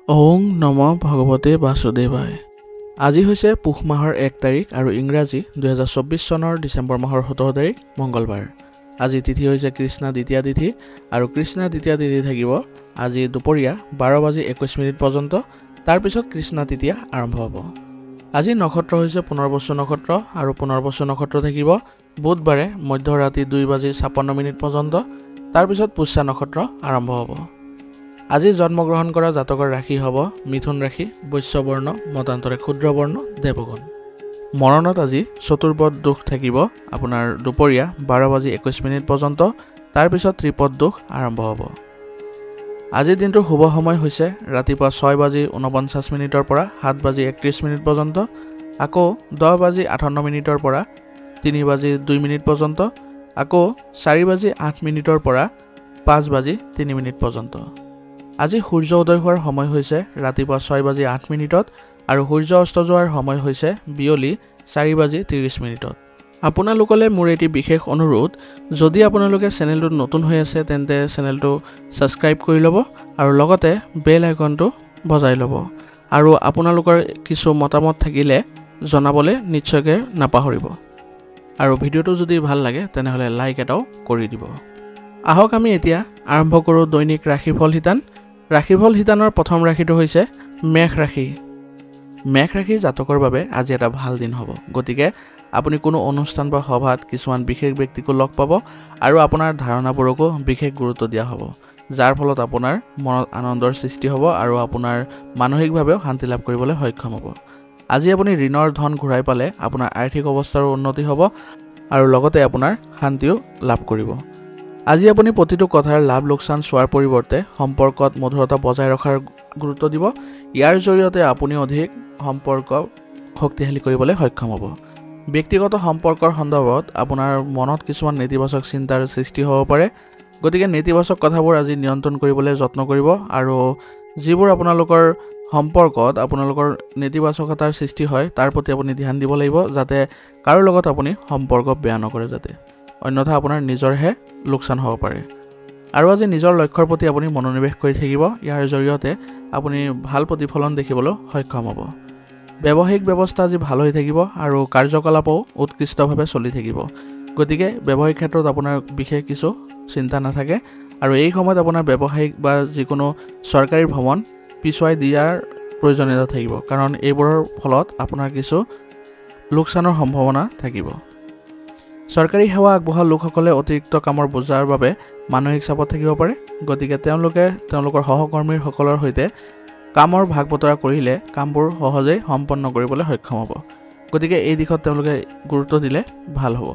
ওং নম ভগৱতে বাসুদেৱায়। আজি হৈছে পুহ মাহৰ 1 তাৰিখ আৰু ইংৰাজী 2024 চনৰ ডিচেম্বৰ মাহৰ 17 তাৰিখ মঙ্গলবাৰ। আজি তিথি হৈছে কৃষ্ণা দ্বিতীয়া তিথি আৰু কৃষ্ণা দ্বিতীয়া তিথি থাকিব আজি দুপৰীয়া 12:21 পৰ্যন্ত। তাৰ পিছত কৃষ্ণা তৃতীয়া আৰম্ভ হ'ব। আজি নক্ষত্ৰ হৈছে পুনৰ্বসু নক্ষত্ৰ আৰু পুনৰ্বসু নক্ষত্ৰ থাকিব বুধবাৰে মধ্যৰাতি 2:56 পৰ্যন্ত। তাৰ পিছত পুষ্যা নক্ষত্ৰ আৰম্ভ হ'ব। আজি জন্মগ্ৰহণ কৰা জাতকৰ ৰাশি হ'ব মিথুন ৰাশি, বৈশ্যবৰ্ণ, মতান্তৰে ক্ষুদ্ৰ বৰ্ণ, দেৱগণ। মৰণত আজি চতুৰ্পদ দোষ থাকিব আপোনাৰ দুপৰীয়া 12:21 পৰ্যন্ত। তাৰ পিছত ত্ৰিপদ দোষ আৰম্ভ হ'ব। আজিৰ দিনটোৰ শুভ সময় হৈছে ৰাতিপুৱা 6:49 পৰা 7:31 পৰ্যন্ত, আকৌ 10:58 পৰা 3:02 পৰ্যন্ত, আকৌ 4:08 পৰা 5:03 পৰ্যন্ত। আজি সূৰ্য উদয় হোৱাৰ সময় হৈছে ৰাতিপুৱা 6:08 আৰু সূৰ্য অস্ত যোৱাৰ সময় হৈছে বিয়লি 4:30। আপোনালোকলৈ মোৰ এটি বিশেষ অনুৰোধ, যদি আপোনালোকে চেনেলটোত নতুন হৈ আছে তেন্তে চেনেলটো ছাবস্ক্ৰাইব কৰি ল'ব আৰু লগতে বেল আইকনটো বজাই ল'ব আৰু আপোনালোকৰ কিছু মতামত থাকিলে জনাবলৈ নিশ্চয়কৈ নাপাহৰিব। আৰু ভিডিঅ'টো যদি ভাল লাগে তেনেহ'লে লাইক এটাও কৰি দিব। আহক আমি এতিয়া আৰম্ভ কৰোঁ দৈনিক ৰাশিফল শিতান। ৰাশিফল শিতানৰ প্ৰথম ৰাশিটো হৈছে মেঘ ৰাশি। মেঘ ৰাশি জাতকৰ বাবে আজি এটা ভাল দিন হ'ব। গতিকে আপুনি কোনো অনুষ্ঠান বা সভাত কিছুমান বিশেষ ব্যক্তিকো লগ পাব আৰু আপোনাৰ ধাৰণাবোৰকো বিশেষ গুৰুত্ব দিয়া হ'ব, যাৰ ফলত আপোনাৰ মনত আনন্দৰ সৃষ্টি হ'ব আৰু আপোনাৰ মানসিকভাৱেও শান্তি লাভ কৰিবলৈ সক্ষম হ'ব। আজি আপুনি ঋণৰ ধন ঘূৰাই পালে আপোনাৰ আৰ্থিক অৱস্থাৰো উন্নতি হ'ব আৰু লগতে আপোনাৰ শান্তিও লাভ কৰিব। আজি আপুনি প্ৰতিটো কথাৰ লাভ লোকচান চোৱাৰ পৰিৱৰ্তে সম্পৰ্কত মধুৰতা বজাই ৰখাৰ গুৰুত্ব দিব। ইয়াৰ জৰিয়তে আপুনি অধিক সম্পৰ্ক শক্তিশালী কৰিবলৈ সক্ষম হ'ব। ব্যক্তিগত সম্পৰ্কৰ সন্দৰ্ভত আপোনাৰ মনত কিছুমান নেতিবাচক চিন্তাৰ সৃষ্টি হ'ব পাৰে। গতিকে নেতিবাচক কথাবোৰ আজি নিয়ন্ত্ৰণ কৰিবলৈ যত্ন কৰিব আৰু যিবোৰ আপোনালোকৰ সম্পৰ্কত আপোনালোকৰ নেতিবাচকতাৰ সৃষ্টি হয় তাৰ প্ৰতি আপুনি ধ্যান দিব লাগিব, যাতে কাৰো লগত আপুনি সম্পৰ্ক বেয়া নকৰে, যাতে অন্যথা আপোনাৰ নিজৰহে লোকচান হ'ব পাৰে। আৰু আজি নিজৰ লক্ষ্যৰ প্ৰতি আপুনি মনোনিৱেশ কৰি থাকিব। ইয়াৰ জৰিয়তে আপুনি ভাল প্ৰতিফলন দেখিবলৈ সক্ষম হ'ব। ব্যৱসায়িক ব্যৱস্থা আজি ভাল হৈ থাকিব আৰু কাৰ্যকলাপও উৎকৃষ্টভাৱে চলি থাকিব। গতিকে ব্যৱসায়িক ক্ষেত্ৰত আপোনাৰ বিশেষ কিছু চিন্তা নাথাকে আৰু এই সময়ত আপোনাৰ ব্যৱসায়িক বা যিকোনো চৰকাৰী ভ্ৰমণ পিছুৱাই দিয়াৰ প্ৰয়োজনীয়তা থাকিব, কাৰণ এইবোৰৰ ফলত আপোনাৰ কিছু লোকচানৰ সম্ভাৱনা থাকিব। চৰকাৰী সেৱা আগবঢ়োৱা লোকসকলে অতিৰিক্ত কামৰ বোজাৰ বাবে মানসিক চাপত থাকিব পাৰে। গতিকে তেওঁলোকে তেওঁলোকৰ সহকৰ্মীসকলৰ সৈতে কামৰ ভাগ বতৰা কৰিলে কামবোৰ সহজেই সম্পন্ন কৰিবলৈ সক্ষম হ'ব। গতিকে এই দিশত তেওঁলোকে গুৰুত্ব দিলে ভাল হ'ব।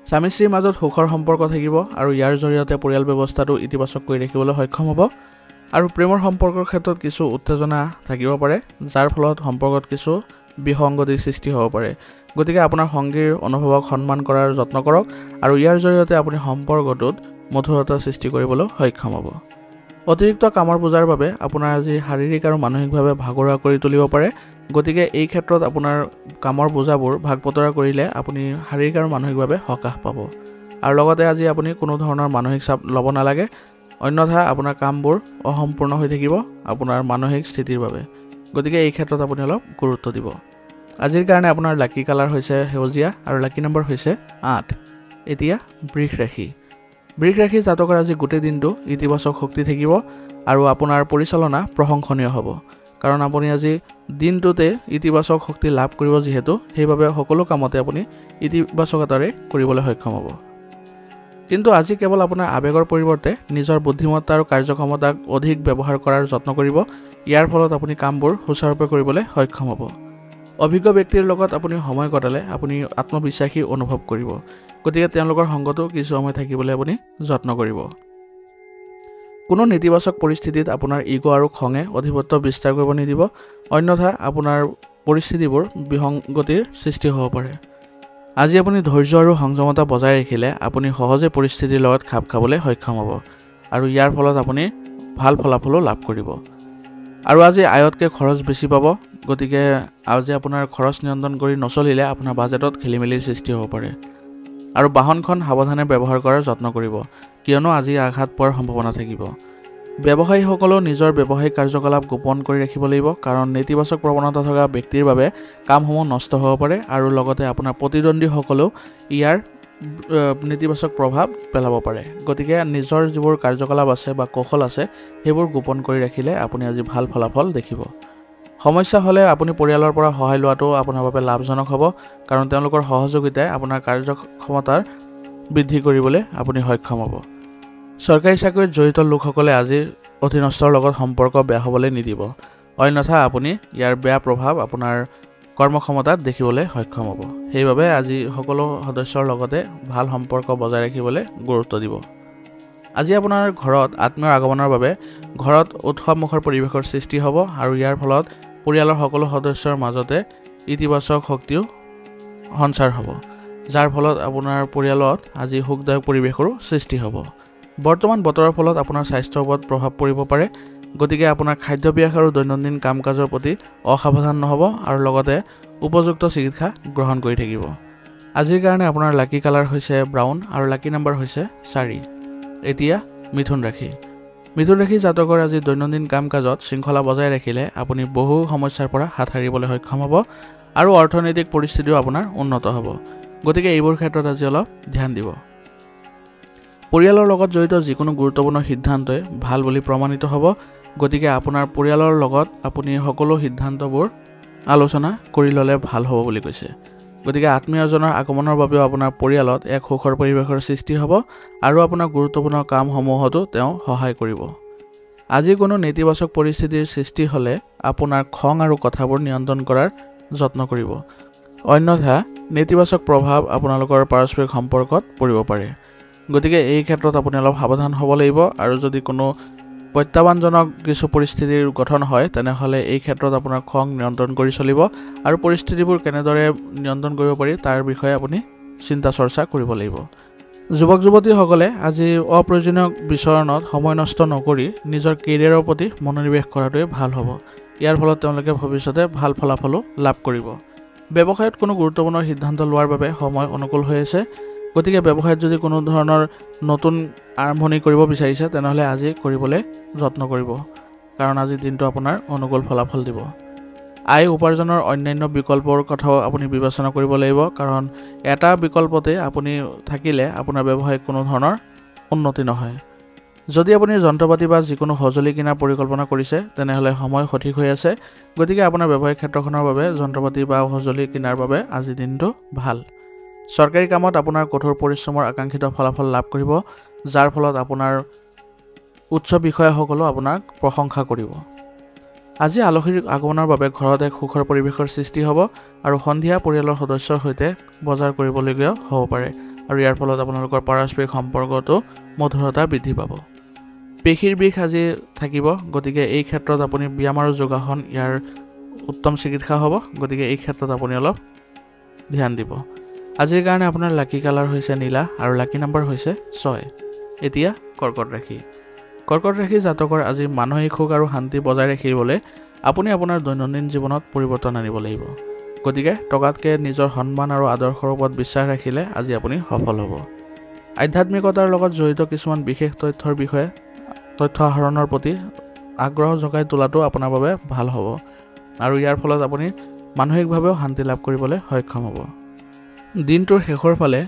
স্বামী স্ত্ৰীৰ মাজত সুখৰ সম্পৰ্ক থাকিব আৰু ইয়াৰ জৰিয়তে পৰিয়াল ব্যৱস্থাটো ইতিবাচক কৰি ৰাখিবলৈ সক্ষম হ'ব। আৰু প্ৰেমৰ সম্পৰ্কৰ ক্ষেত্ৰত কিছু উত্তেজনা থাকিব পাৰে, যাৰ ফলত সম্পৰ্কত কিছু বিসংগতিৰ সৃষ্টি হ'ব পাৰে। গতিকে আপোনাৰ সংগীৰ অনুভৱক সন্মান কৰাৰ যত্ন কৰক আৰু ইয়াৰ জৰিয়তে আপুনি সম্পৰ্কটোত মধুৰতা সৃষ্টি কৰিবলৈ সক্ষম হ'ব। অতিৰিক্ত কামৰ বোজাৰ বাবে আপোনাৰ আজি শাৰীৰিক আৰু মানসিকভাৱে ভাগৰুৱা কৰি তুলিব পাৰে। গতিকে এই ক্ষেত্ৰত আপোনাৰ কামৰ বোজাবোৰ ভাগ বতৰা কৰিলে আপুনি শাৰীৰিক আৰু মানসিকভাৱে সকাহ পাব। আৰু লগতে আজি আপুনি কোনো ধৰণৰ মানসিক চাপ ল'ব নালাগে, অন্যথা আপোনাৰ কামবোৰ অসম্পূৰ্ণ হৈ থাকিব আপোনাৰ মানসিক স্থিতিৰ বাবে। গতিকে এই ক্ষেত্ৰত আপুনি অলপ গুৰুত্ব দিব। আজিৰ কাৰণে আপোনাৰ লাকি কালাৰ হৈছে সেউজীয়া আৰু লাকি নম্বৰ হৈছে 8। এতিয়া বৃষ ৰাশি। বৃষ ৰাশি জাতকৰ আজি গোটেই দিনটো ইতিবাচক শক্তি থাকিব আৰু আপোনাৰ পৰিচালনা প্ৰশংসনীয় হ'ব, কাৰণ আপুনি আজি দিনটোতে ইতিবাচক শক্তি লাভ কৰিব, যিহেতু সেইবাবে সকলো কামতে আপুনি ইতিবাচকতাৰে কৰিবলৈ সক্ষম হ'ব। কিন্তু আজি কেৱল আপোনাৰ আৱেগৰ পৰিৱৰ্তে নিজৰ বুদ্ধিমত্তা আৰু কাৰ্যক্ষমতাক অধিক ব্যৱহাৰ কৰাৰ যত্ন কৰিব। ইয়াৰ ফলত আপুনি কামবোৰ সুচাৰুৰূপে কৰিবলৈ সক্ষম হ'ব। অভিজ্ঞ ব্যক্তিৰ লগত আপুনি সময় কটালে আপুনি আত্মবিশ্বাসী অনুভৱ কৰিব। গতিকে তেওঁলোকৰ সংগতো কিছু সময় থাকিবলৈ আপুনি যত্ন কৰিব। কোনো নেতিবাচক পৰিস্থিতিত আপোনাৰ ইগ' আৰু খঙে অধিপত্য বিস্তাৰ কৰিব নিদিব, অন্যথা আপোনাৰ পৰিস্থিতিবোৰ বিসংগতিৰ সৃষ্টি হ'ব পাৰে। আজি আপুনি ধৈৰ্য আৰু সংযমতা বজাই ৰাখিলে আপুনি সহজে পৰিস্থিতিৰ লগত খাপ খাবলৈ সক্ষম হ'ব আৰু ইয়াৰ ফলত আপুনি ভাল ফলাফলো লাভ কৰিব। আৰু আজি আয়তকৈ খৰচ বেছি পাব। গতিকে আজি আপোনাৰ খৰচ নিয়ন্ত্ৰণ কৰি নচলিলে আপোনাৰ বাজেটত খেলিমেলিৰ সৃষ্টি হ'ব পাৰে। আৰু বাহনখন সাৱধানে ব্যৱহাৰ কৰাৰ যত্ন কৰিব, কিয়নো আজি আঘাত পোৱাৰ সম্ভাৱনা থাকিব। ব্যৱসায়ীসকলেও নিজৰ ব্যৱসায়িক কাৰ্যকলাপ গোপন কৰি ৰাখিব লাগিব, কাৰণ নেতিবাচক প্ৰৱণতা থকা ব্যক্তিৰ বাবে কামসমূহ নষ্ট হ'ব পাৰে আৰু লগতে আপোনাৰ প্ৰতিদ্বন্দ্বীসকলেও ইয়াৰ নেতিবাচক প্ৰভাৱ পেলাব পাৰে। গতিকে নিজৰ যিবোৰ কাৰ্যকলাপ আছে বা কৌশল আছে সেইবোৰ গোপন কৰি ৰাখিলে আপুনি আজি ভাল ফলাফল দেখিব। সমস্যা হ'লে আপুনি পৰিয়ালৰ পৰা সহায় লোৱাটো আপোনাৰ বাবে লাভজনক হ'ব, কাৰণ তেওঁলোকৰ সহযোগিতাই আপোনাৰ কাৰ্যক্ষমতাৰ বৃদ্ধি কৰিবলৈ আপুনি সক্ষম হ'ব। চৰকাৰী চাকৰিত জড়িত লোকসকলে আজি অধীনস্থৰ লগত সম্পৰ্ক বেয়া হ'বলৈ নিদিব, অন্যথা আপুনি ইয়াৰ বেয়া প্ৰভাৱ আপোনাৰ কৰ্মক্ষমতাত দেখিবলৈ সক্ষম হ'ব। সেইবাবে আজি সকলো সদস্যৰ লগতে ভাল সম্পৰ্ক বজাই ৰাখিবলৈ গুৰুত্ব দিব। আজি আপোনাৰ ঘৰত আত্মীয়ৰ আগমনৰ বাবে ঘৰত উৎসৱমুখৰ পৰিৱেশৰ সৃষ্টি হ'ব আৰু ইয়াৰ ফলত পৰিয়ালৰ সকলো সদস্যৰ মাজতে ইতিবাচক শক্তিও সঞ্চাৰ হ'ব, যাৰ ফলত আপোনাৰ পৰিয়ালত আজি সুখদায়ক পৰিৱেশৰো সৃষ্টি হ'ব। বৰ্তমান বতৰৰ ফলত আপোনাৰ স্বাস্থ্যৰ ওপৰত প্ৰভাৱ পৰিব পাৰে, গতিকে আপোনাৰ খাদ্যাভ্যাস আৰু দৈনন্দিন কাম কাজৰ প্ৰতি অসাৱধান নহ'ব আৰু লগতে উপযুক্ত চিকিৎসা গ্ৰহণ কৰি থাকিব। আজিৰ কাৰণে আপোনাৰ লাকি কালাৰ হৈছে ব্ৰাউন আৰু লাকি নাম্বাৰ হৈছে 4। এতিয়া মিথুন ৰাশি। মিথুন ৰাশি জাতকৰ আজি দৈনন্দিন কাম কাজত শৃংখলা বজাই ৰাখিলে আপুনি বহু সমস্যাৰ পৰা হাত সাৰিবলৈ সক্ষম হ'ব আৰু অৰ্থনৈতিক পৰিস্থিতিও আপোনাৰ উন্নত হ'ব। গতিকে এইবোৰ ক্ষেত্ৰত আজি অলপ ধ্যান দিব। পৰিয়ালৰ লগত জড়িত যিকোনো গুৰুত্বপূৰ্ণ সিদ্ধান্তই ভাল বুলি প্ৰমাণিত হ'ব, গতিকে আপোনাৰ পৰিয়ালৰ লগত আপুনি সকলো সিদ্ধান্তবোৰ আলোচনা কৰি ল'লে ভাল হ'ব বুলি কৈছে। গতিকে আত্মীয়জনৰ আগমনৰ বাবেও আপোনাৰ পৰিয়ালত এক সুখৰ পৰিৱেশৰ সৃষ্টি হ'ব আৰু আপোনাৰ গুৰুত্বপূৰ্ণ কামসমূহতো তেওঁ সহায় কৰিব। আজি কোনো নেতিবাচক পৰিস্থিতিৰ সৃষ্টি হ'লে আপোনাৰ খং আৰু কথাবোৰ নিয়ন্ত্ৰণ কৰাৰ যত্ন কৰিব, অন্যথা নেতিবাচক প্ৰভাৱ আপোনালোকৰ পাৰস্পৰিক সম্পৰ্কত পৰিব পাৰে। গতিকে এই ক্ষেত্ৰত আপুনি অলপ সাৱধান হ'ব লাগিব আৰু যদি কোনো প্ৰত্যাহ্বানজনক কিছু পৰিস্থিতিৰ গঠন হয় তেনেহ'লে এই ক্ষেত্ৰত আপোনাৰ খং নিয়ন্ত্ৰণ কৰি চলিব আৰু পৰিস্থিতিবোৰ কেনেদৰে নিয়ন্ত্ৰণ কৰিব পাৰি তাৰ বিষয়ে আপুনি চিন্তা চৰ্চা কৰিব লাগিব। যুৱক যুৱতীসকলে আজি অপ্ৰয়োজনীয় বিচৰণত সময় নষ্ট নকৰি নিজৰ কেৰিয়াৰৰ প্ৰতি মনোনিৱেশ কৰাটোৱে ভাল হ'ব। ইয়াৰ ফলত তেওঁলোকে ভৱিষ্যতে ভাল ফলাফলো লাভ কৰিব। ব্যৱসায়ত কোনো গুৰুত্বপূৰ্ণ সিদ্ধান্ত লোৱাৰ বাবে সময় অনুকূল হৈ আছে, গতিকে ব্যৱসায়ত যদি কোনো ধৰণৰ নতুন আৰম্ভণি কৰিব বিচাৰিছে তেনেহ'লে আজি কৰিবলৈ যত্ন কৰিব, কাৰণ আজি দিনটো আপোনাৰ অনুকূল ফলাফল দিব। আয় উপাৰ্জনৰ অন্যান্য বিকল্পৰ কথাও আপুনি বিবেচনা কৰিব লাগিব, কাৰণ এটা বিকল্পতে আপুনি থাকিলে আপোনাৰ ব্যৱসায়ত কোনো ধৰণৰ উন্নতি নহয়। যদি আপুনি যন্ত্ৰপাতি বা যিকোনো সঁজুলি কিনাৰ পৰিকল্পনা কৰিছে তেনেহ'লে সময় সঠিক হৈ আছে, গতিকে আপোনাৰ ব্যৱসায়িক ক্ষেত্ৰখনৰ বাবে যন্ত্ৰপাতি বা সঁজুলি কিনাৰ বাবে আজিৰ দিনটো ভাল। চৰকাৰী কামত আপোনাৰ কঠোৰ পৰিশ্ৰমৰ আকাংক্ষিত ফলাফল লাভ কৰিব, যাৰ ফলত আপোনাৰ উচ্চ বিষয়াসকলেও আপোনাক প্ৰশংসা কৰিব। আজি আলহীৰ আগমনৰ বাবে ঘৰত এক সুখৰ পৰিৱেশৰ সৃষ্টি হ'ব আৰু সন্ধিয়া পৰিয়ালৰ সদস্যৰ সৈতে বজাৰ কৰিবলগীয়া হ'ব পাৰে আৰু ইয়াৰ ফলত আপোনালোকৰ পাৰস্পৰিক সম্পৰ্কতো মধুৰতা বৃদ্ধি পাব। পেশীৰ বিষ আজি থাকিব, গতিকে এই ক্ষেত্ৰত আপুনি ব্যায়াম আৰু যোগাসন ইয়াৰ উত্তম চিকিৎসা হ'ব, গতিকে এই ক্ষেত্ৰত আপুনি অলপ ধ্যান দিব। আজিৰ কাৰণে আপোনাৰ লাকি কালাৰ হৈছে নীলা আৰু লাকি নাম্বাৰ হৈছে 6। এতিয়া কৰ্কট ৰাশি। কৰ্কট ৰাশি জাতকৰ আজি মানসিক সুখ আৰু শান্তি বজাই ৰাখিবলৈ আপুনি আপোনাৰ দৈনন্দিন জীৱনত পৰিৱৰ্তন আনিব লাগিব। গতিকে টকাতকৈ নিজৰ সন্মান আৰু আদৰ্শৰ ওপৰত বিশ্বাস ৰাখিলে আজি আপুনি সফল হ'ব। আধ্যাত্মিকতাৰ লগত জড়িত কিছুমান বিশেষ তথ্যৰ বিষয়ে তথ্য আহৰণৰ প্ৰতি আগ্ৰহ জগাই তোলাটো আপোনাৰ বাবে ভাল হ'ব আৰু ইয়াৰ ফলত আপুনি মানসিকভাৱেও শান্তি লাভ কৰিবলৈ সক্ষম হ'ব। দিনটোৰ শেষৰ ফালে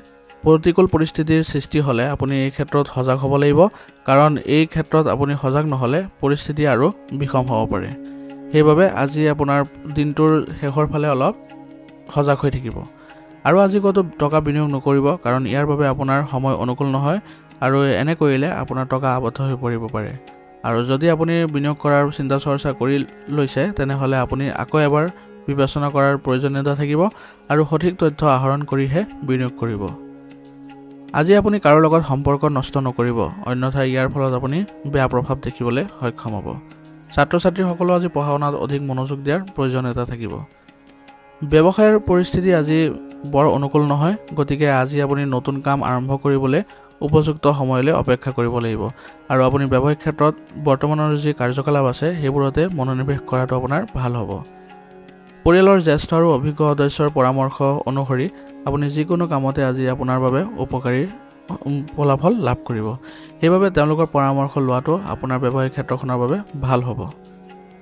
প্ৰতিকূল পৰিস্থিতিৰ সৃষ্টি হ'লে আপুনি এই ক্ষেত্ৰত সজাগ হ'ব লাগিব, কাৰণ এই ক্ষেত্ৰত আপুনি সজাগ নহ'লে পৰিস্থিতি আৰু বিষম হ'ব পাৰে। সেইবাবে আজি আপোনাৰ দিনটোৰ শেষৰ ফালে অলপ সজাগ হৈ থাকিব আৰু আজি ক'তো টকা বিনিয়োগ নকৰিব, কাৰণ ইয়াৰ বাবে আপোনাৰ সময় অনুকূল নহয় আৰু এনে কৰিলে আপোনাৰ টকা আবদ্ধ হৈ পৰিব পাৰে। আৰু যদি আপুনি বিনিয়োগ কৰাৰ চিন্তা চৰ্চা কৰি লৈছে তেনেহ'লে আপুনি আকৌ এবাৰ বিবেচনা কৰাৰ প্ৰয়োজনীয়তা থাকিব আৰু সঠিক তথ্য আহৰণ কৰিহে বিনিয়োগ কৰিব। আজি আপুনি কাৰো লগত সম্পৰ্ক নষ্ট নকৰিব, অন্যথা ইয়াৰ ফলত আপুনি বেয়া প্ৰভাৱ দেখিবলৈ সক্ষম হ'ব। ছাত্ৰ ছাত্ৰীসকলেও আজি পঢ়া শুনাত অধিক মনোযোগ দিয়াৰ প্ৰয়োজনীয়তা থাকিব। ব্যৱসায়ৰ পৰিস্থিতি আজি বৰ অনুকূল নহয়, গতিকে আজি আপুনি নতুন কাম আৰম্ভ কৰিবলৈ উপযুক্ত সময়লৈ অপেক্ষা কৰিব লাগিব আৰু আপুনি ব্যৱসায়িক ক্ষেত্ৰত বৰ্তমানৰ যি কাৰ্যকলাপ আছে সেইবোৰতে মনোনিৱেশ কৰাটো আপোনাৰ ভাল হ'ব। পৰিয়ালৰ জ্যেষ্ঠ আৰু অভিজ্ঞ সদস্যৰ পৰামৰ্শ অনুসৰি আপুনি যিকোনো কামতে আজি আপোনাৰ বাবে উপকাৰী ফলাফল লাভ কৰিব সেইবাবে তেওঁলোকৰ পৰামৰ্শ লোৱাটো আপোনাৰ ব্যৱসায়িক ক্ষেত্ৰখনৰ বাবে ভাল হ'ব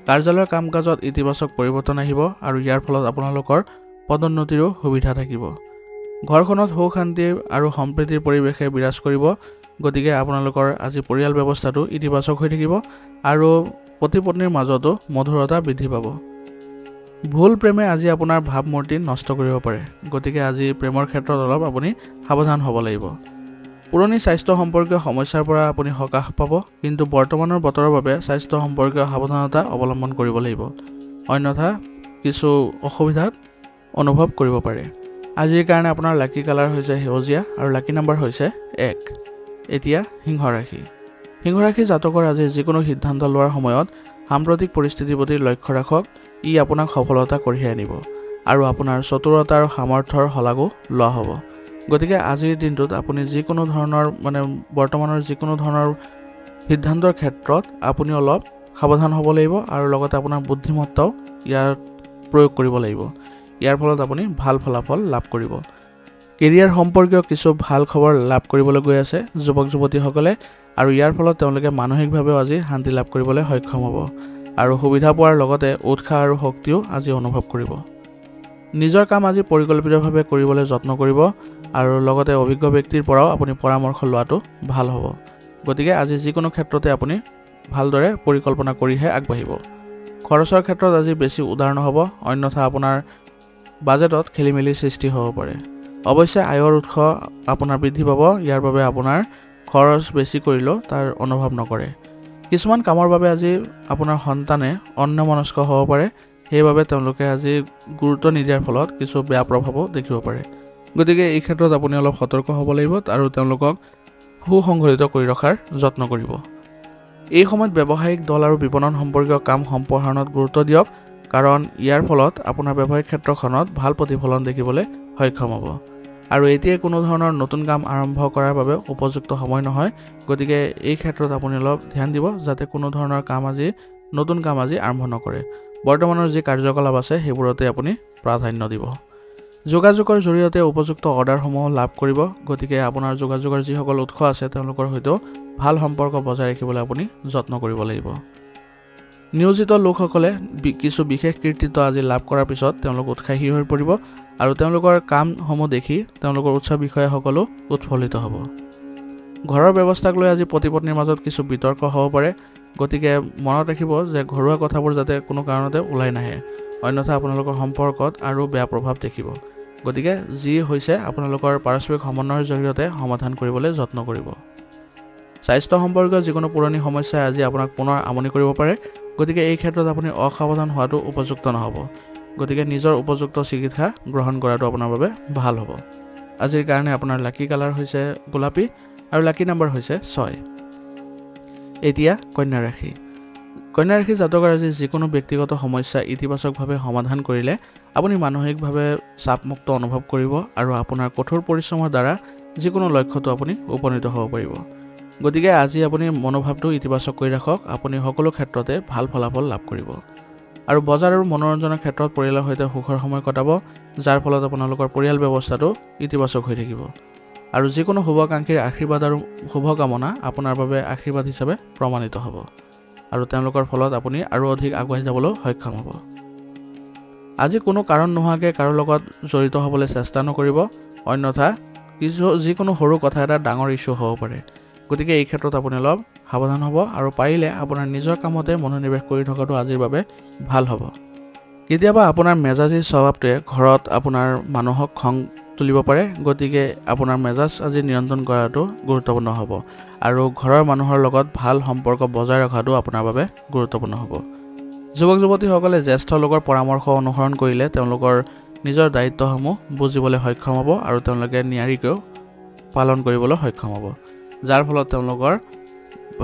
কাৰ্যালয়ৰ কাম-কাজত ইতিবাচক পৰিৱৰ্তন আহিব আৰু ইয়াৰ ফলত আপোনালোকৰ পদোন্নতিৰো সুবিধা থাকিব ঘৰখনত সুখ শান্তি আৰু সম্প্ৰীতিৰ পৰিৱেশে বিৰাজ কৰিব গতিকে আপোনালোকৰ আজি পৰিয়াল ব্যৱস্থাটো ইতিবাচক হৈ থাকিব আৰু পতি পত্নীৰ মাজতো মধুৰতা বৃদ্ধি পাব ভুল প্ৰেমে আজি আপোনাৰ ভাৱমূৰ্তি নষ্ট কৰিব পাৰে গতিকে আজি প্ৰেমৰ ক্ষেত্ৰত অলপ আপুনি সাৱধান হ'ব লাগিব পুৰণি স্বাস্থ্য সম্পৰ্কীয় সমস্যাৰ পৰা আপুনি সকাহ পাব কিন্তু বৰ্তমানৰ বতৰৰ বাবে স্বাস্থ্য সম্পৰ্কীয় সাৱধানতা অৱলম্বন কৰিব লাগিব অন্যথা কিছু অসুবিধাত অনুভৱ কৰিব পাৰে আজিৰ কাৰণে আপোনাৰ লাকি কালাৰ হৈছে সেউজীয়া আৰু লাকি নম্বৰ হৈছে 1 এতিয়া সিংহ ৰাশি জাতকৰ আজি যিকোনো সিদ্ধান্ত লোৱাৰ সময়ত সাম্প্ৰতিক পৰিস্থিতিৰ প্ৰতি লক্ষ্য ৰাখক ই আপোনাক সফলতা কঢ়িয়াই আনিব আৰু আপোনাৰ চতুৰতা আৰু সামৰ্থ্যৰ শলাগো লোৱা হ'ব গতিকে আজিৰ দিনটোত আপুনি যিকোনো ধৰণৰ বৰ্তমানৰ যিকোনো ধৰণৰ সিদ্ধান্তৰ ক্ষেত্ৰত আপুনি অলপ সাৱধান হ'ব লাগিব আৰু লগতে আপোনাৰ বুদ্ধিমত্তাও ইয়াৰ প্ৰয়োগ কৰিব লাগিব ইয়াৰ ফলত আপুনি ভাল ফলাফল লাভ কৰিব কেৰিয়াৰ সম্পৰ্কীয় কিছু ভাল খবৰ লাভ কৰিবলৈ গৈ আছে যুৱক যুৱতীসকলে আৰু ইয়াৰ ফলত তেওঁলোকে মানসিকভাৱেও আজি শান্তি লাভ কৰিবলৈ সক্ষম হ'ব আৰু সুবিধা পোৱাৰ লগতে উৎসাহ আৰু শক্তিও আজি অনুভৱ কৰিব নিজৰ কাম আজি পৰিকল্পিতভাৱে কৰিবলৈ যত্ন কৰিব আৰু লগতে অভিজ্ঞ ব্যক্তিৰ পৰাও আপুনি পৰামৰ্শ লোৱাটো ভাল হ'ব গতিকে আজি যিকোনো ক্ষেত্ৰতে আপুনি ভালদৰে পৰিকল্পনা কৰিহে আগবাঢ়িব খৰচৰ ক্ষেত্ৰত আজি বেছি উদাৰ নহ'ব অন্যথা আপোনাৰ বাজেটত খেলিমেলি সৃষ্টি হ'ব পাৰে অৱশ্যে আয়ৰ উৎস আপোনাৰ বৃদ্ধি পাব ইয়াৰ বাবে আপোনাৰ খৰচ বেছি কৰিলেও তাৰ অনুভৱ নকৰে কিছুমান কামৰ বাবে আজি আপোনাৰ সন্তানে অন্যমনস্ক হ'ব পাৰে সেইবাবে তেওঁলোকে আজি গুৰুত্ব নিদিয়াৰ ফলত কিছু বেয়া প্ৰভাৱো দেখিব পাৰে গতিকে এই ক্ষেত্ৰত আপুনি অলপ সতৰ্ক হ'ব লাগিব আৰু তেওঁলোকক সুসংগঠিত কৰি ৰখাৰ যত্ন কৰিব এই সময়ত ব্যৱসায়িক দল আৰু বিপণন সম্পৰ্কীয় কাম সম্প্ৰসাৰণত গুৰুত্ব দিয়ক কাৰণ ইয়াৰ ফলত আপোনাৰ ব্যৱসায়িক ক্ষেত্ৰখনত ভাল প্ৰতিফলন দেখিবলৈ সক্ষম হ'ব আৰু এতিয়া কোনো ধৰণৰ নতুন কাম আৰম্ভ কৰাৰ বাবে উপযুক্ত সময় নহয় গতিকে এই ক্ষেত্ৰত আপুনি অলপ ধ্যান দিব যাতে কোনো ধৰণৰ নতুন কাম আজি আৰম্ভ নকৰে বৰ্তমানৰ যি কাৰ্যকলাপ আছে সেইবোৰতে আপুনি প্ৰাধান্য দিব যোগাযোগৰ জৰিয়তে উপযুক্ত অৰ্ডাৰসমূহ লাভ কৰিব গতিকে আপোনাৰ যোগাযোগৰ যিসকল উৎস আছে তেওঁলোকৰ সৈতে ভাল সম্পৰ্ক বজাই ৰাখিবলৈ আপুনি যত্ন কৰিব লাগিব নিয়োজিত লোকসকলে কিছু বিশেষ কৃতিত্ব আজি লাভ কৰাৰ পিছত তেওঁলোক উৎসাহী হৈ পৰিব আৰু তেওঁলোকৰ কামসমূহ দেখি তেওঁলোকৰ উচ্চ বিষয়াসকলো উৎফুল্লিত হ'ব ঘৰৰ ব্যৱস্থাক লৈ আজি পতি পত্নীৰ মাজত কিছু বিতৰ্ক হ'ব পাৰে গতিকে মনত ৰাখিব যে ঘৰুৱা কথাবোৰ যাতে কোনো কাৰণতে ওলাই নাহে অন্যথা আপোনালোকৰ সম্পৰ্কত আৰু বেয়া প্ৰভাৱ দেখিব গতিকে যি হৈছে আপোনালোকৰ পাৰস্পৰিক সমন্বয়ৰ জৰিয়তে সমাধান কৰিবলৈ যত্ন কৰিব স্বাস্থ্য সম্পৰ্কীয় যিকোনো পুৰণি সমস্যাই আজি আপোনাক পুনৰ আমনি কৰিব পাৰে গতিকে এই ক্ষেত্ৰত আপুনি অসাৱধান হোৱাটো উপযুক্ত নহ'ব গতিকে নিজৰ উপযুক্ত চিকিৎসা গ্ৰহণ কৰাটো আপোনাৰ বাবে ভাল হ'ব আজিৰ কাৰণে আপোনাৰ লাকি কালাৰ হৈছে গোলাপী আৰু লাকি নম্বৰ হৈছে 6 এতিয়া কন্যা ৰাশি জাতকৰ আজি যিকোনো ব্যক্তিগত সমস্যা ইতিবাচকভাৱে সমাধান কৰিলে আপুনি মানসিকভাৱে চাপমুক্ত অনুভৱ কৰিব আৰু আপোনাৰ কঠোৰ পৰিশ্ৰমৰ দ্বাৰা যিকোনো লক্ষ্যটো আপুনি উপনীত হ'ব পাৰিব গতিকে আজি আপুনি মনোভাৱটো ইতিবাচক কৰি ৰাখক আপুনি সকলো ক্ষেত্ৰতে ভাল ফলাফল লাভ কৰিব আৰু বজাৰ আৰু মনোৰঞ্জনৰ ক্ষেত্ৰত পৰিয়ালৰ সৈতে সুখৰ সময় কটাব যাৰ ফলত আপোনালোকৰ পৰিয়াল ব্যৱস্থাটো ইতিবাচক হৈ থাকিব আৰু যিকোনো শুভাকাংক্ষীৰ আশীৰ্বাদ আৰু শুভকামনা আপোনাৰ বাবে আশীৰ্বাদ হিচাপে প্ৰমাণিত হ'ব আৰু তেওঁলোকৰ ফলত আপুনি আৰু অধিক আগুৱাই যাবলৈ সক্ষম হ'ব আজি কোনো কাৰণ নোহোৱাকৈ কাৰো লগত জড়িত হ'বলৈ চেষ্টা নকৰিব অন্যথা যিকোনো সৰু কথা এটা ডাঙৰ ইছ্যু হ'ব পাৰে গতিকে এই ক্ষেত্ৰত আপুনি অলপ সাৱধান হ'ব আৰু পাৰিলে আপোনাৰ নিজৰ কামতে মনোনিৱেশ কৰি থকাটো আজিৰ বাবে ভাল হ'ব কেতিয়াবা আপোনাৰ মেজাজী স্বভাৱটোৱে ঘৰত আপোনাৰ মানুহক খং তুলিব পাৰে গতিকে আপোনাৰ মেজাজ আজি নিয়ন্ত্ৰণ কৰাটো গুৰুত্বপূৰ্ণ হ'ব আৰু ঘৰৰ মানুহৰ লগত ভাল সম্পৰ্ক বজাই ৰখাটো আপোনাৰ বাবে গুৰুত্বপূৰ্ণ হ'ব যুৱক যুৱতীসকলে জ্যেষ্ঠ লোকৰ পৰামৰ্শ অনুসৰণ কৰিলে তেওঁলোকৰ নিজৰ দায়িত্বসমূহ বুজিবলৈ সক্ষম হ'ব আৰু তেওঁলোকে নিয়াৰিকৈও পালন কৰিবলৈ সক্ষম হ'ব যাৰ ফলত তেওঁলোকৰ